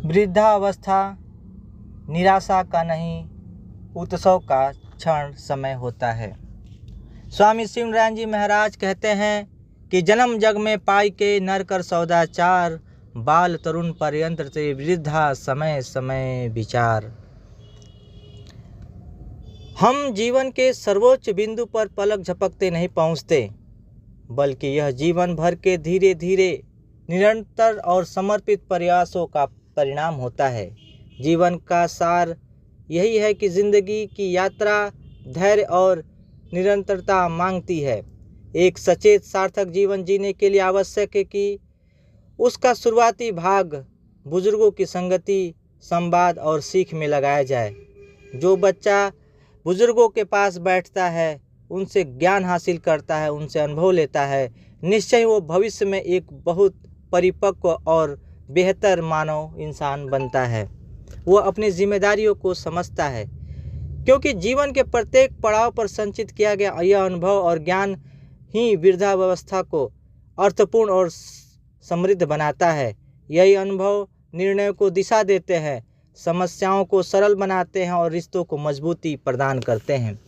वृद्धावस्था निराशा का नहीं, उत्सव का क्षण समय होता है। स्वामी शिवनारायण जी महाराज कहते हैं कि जन्म जग में पाई के नर कर सौदाचार, बाल तरुण पर्यंत से वृद्धा समय समय विचार। हम जीवन के सर्वोच्च बिंदु पर पलक झपकते नहीं पहुंचते, बल्कि यह जीवन भर के धीरे धीरे निरंतर और समर्पित प्रयासों का परिणाम होता है। जीवन का सार यही है कि जिंदगी की यात्रा धैर्य और निरंतरता मांगती है। एक सचेत सार्थक जीवन जीने के लिए आवश्यक है कि उसका शुरुआती भाग बुजुर्गों की संगति, संवाद और सीख में लगाया जाए। जो बच्चा बुजुर्गों के पास बैठता है, उनसे ज्ञान हासिल करता है, उनसे अनुभव लेता है, निश्चय वो भविष्य में एक बहुत परिपक्व और बेहतर मानव इंसान बनता है। वो अपनी जिम्मेदारियों को समझता है, क्योंकि जीवन के प्रत्येक पड़ाव पर संचित किया गया यह अनुभव और ज्ञान ही वृद्धावस्था को अर्थपूर्ण और समृद्ध बनाता है। यही अनुभव निर्णयों को दिशा देते हैं, समस्याओं को सरल बनाते हैं और रिश्तों को मजबूती प्रदान करते हैं।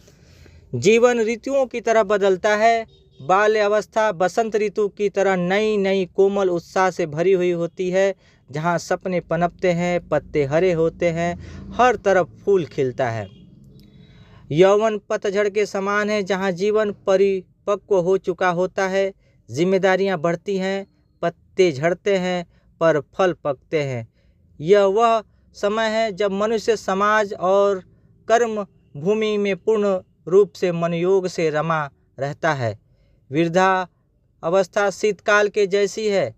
जीवन ऋतुओं की तरह बदलता है। बाल्य अवस्था बसंत ऋतु की तरह नई नई कोमल उत्साह से भरी हुई होती है, जहाँ सपने पनपते हैं, पत्ते हरे होते हैं, हर तरफ फूल खिलता है। यौवन पतझड़ के समान है, जहाँ जीवन परिपक्व हो चुका होता है, जिम्मेदारियां बढ़ती हैं, पत्ते झड़ते हैं पर फल पकते हैं। यह वह समय है जब मनुष्य समाज और कर्म भूमि में पूर्ण रूप से मनोयोग से रमा रहता है। वृद्धा अवस्था शीतकाल के जैसी है,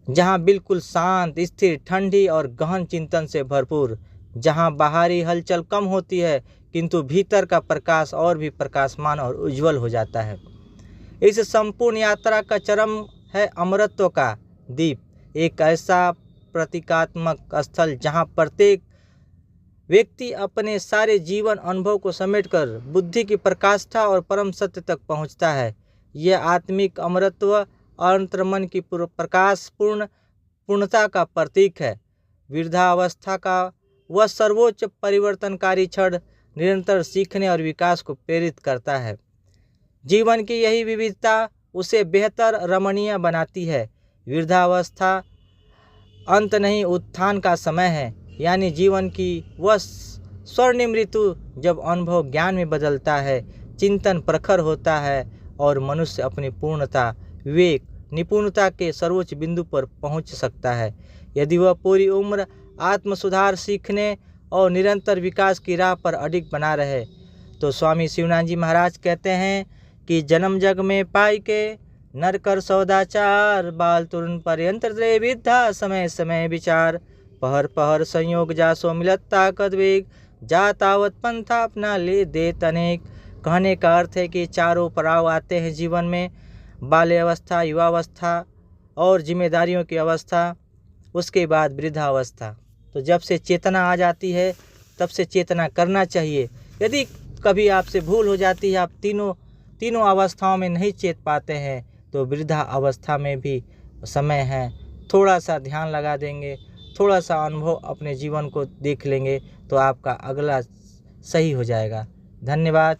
जहाँ बिल्कुल शांत, स्थिर, ठंडी और गहन चिंतन से भरपूर, जहाँ बाहरी हलचल कम होती है किंतु भीतर का प्रकाश और भी प्रकाशमान और उज्जवल हो जाता है। इस संपूर्ण यात्रा का चरम है अमरत्व का दीप, एक ऐसा प्रतीकात्मक स्थल जहाँ प्रत्येक व्यक्ति अपने सारे जीवन अनुभव को समेटकर बुद्धि की प्रकाष्ठा और परम सत्य तक पहुँचता है। यह आत्मिक अमरत्व अंतर्मन की पूर्णता का प्रतीक है। वृद्धावस्था का वह सर्वोच्च परिवर्तनकारी क्षण निरंतर सीखने और विकास को प्रेरित करता है। जीवन की यही विविधता उसे बेहतर रमणीय बनाती है। वृद्धावस्था अंत नहीं, उत्थान का समय है, यानी जीवन की वह स्वर्णिम ऋतु जब अनुभव ज्ञान में बदलता है, चिंतन प्रखर होता है और मनुष्य अपनी पूर्णता, विवेक, निपुणता के सर्वोच्च बिंदु पर पहुंच सकता है। यदि वह पूरी उम्र आत्म सुधार सीखने और निरंतर विकास की राह पर अडिग बना रहे, तो स्वामी शिवनारायण जी महाराज कहते हैं कि जन्म जग में पाई के नर कर सौदाचार, बाल तुरन पर्यंत रे विद्या समय समय विचार। पहर पहर संयोग जासो मिलत ताकत वेग, जा तावत पंथा अपना ले दे तनेक। कहने का अर्थ है कि चारों पड़ाव आते हैं जीवन में, बाल्यावस्था, युवावस्था और जिम्मेदारियों की अवस्था, उसके बाद वृद्धावस्था। तो जब से चेतना आ जाती है तब से चेतना करना चाहिए। यदि कभी आपसे भूल हो जाती है, आप तीनों अवस्थाओं में नहीं चेत पाते हैं, तो वृद्धा अवस्था में भी समय है। थोड़ा सा ध्यान लगा देंगे, थोड़ा सा अनुभव अपने जीवन को देख लेंगे, तो आपका अगला सही हो जाएगा। धन्यवाद।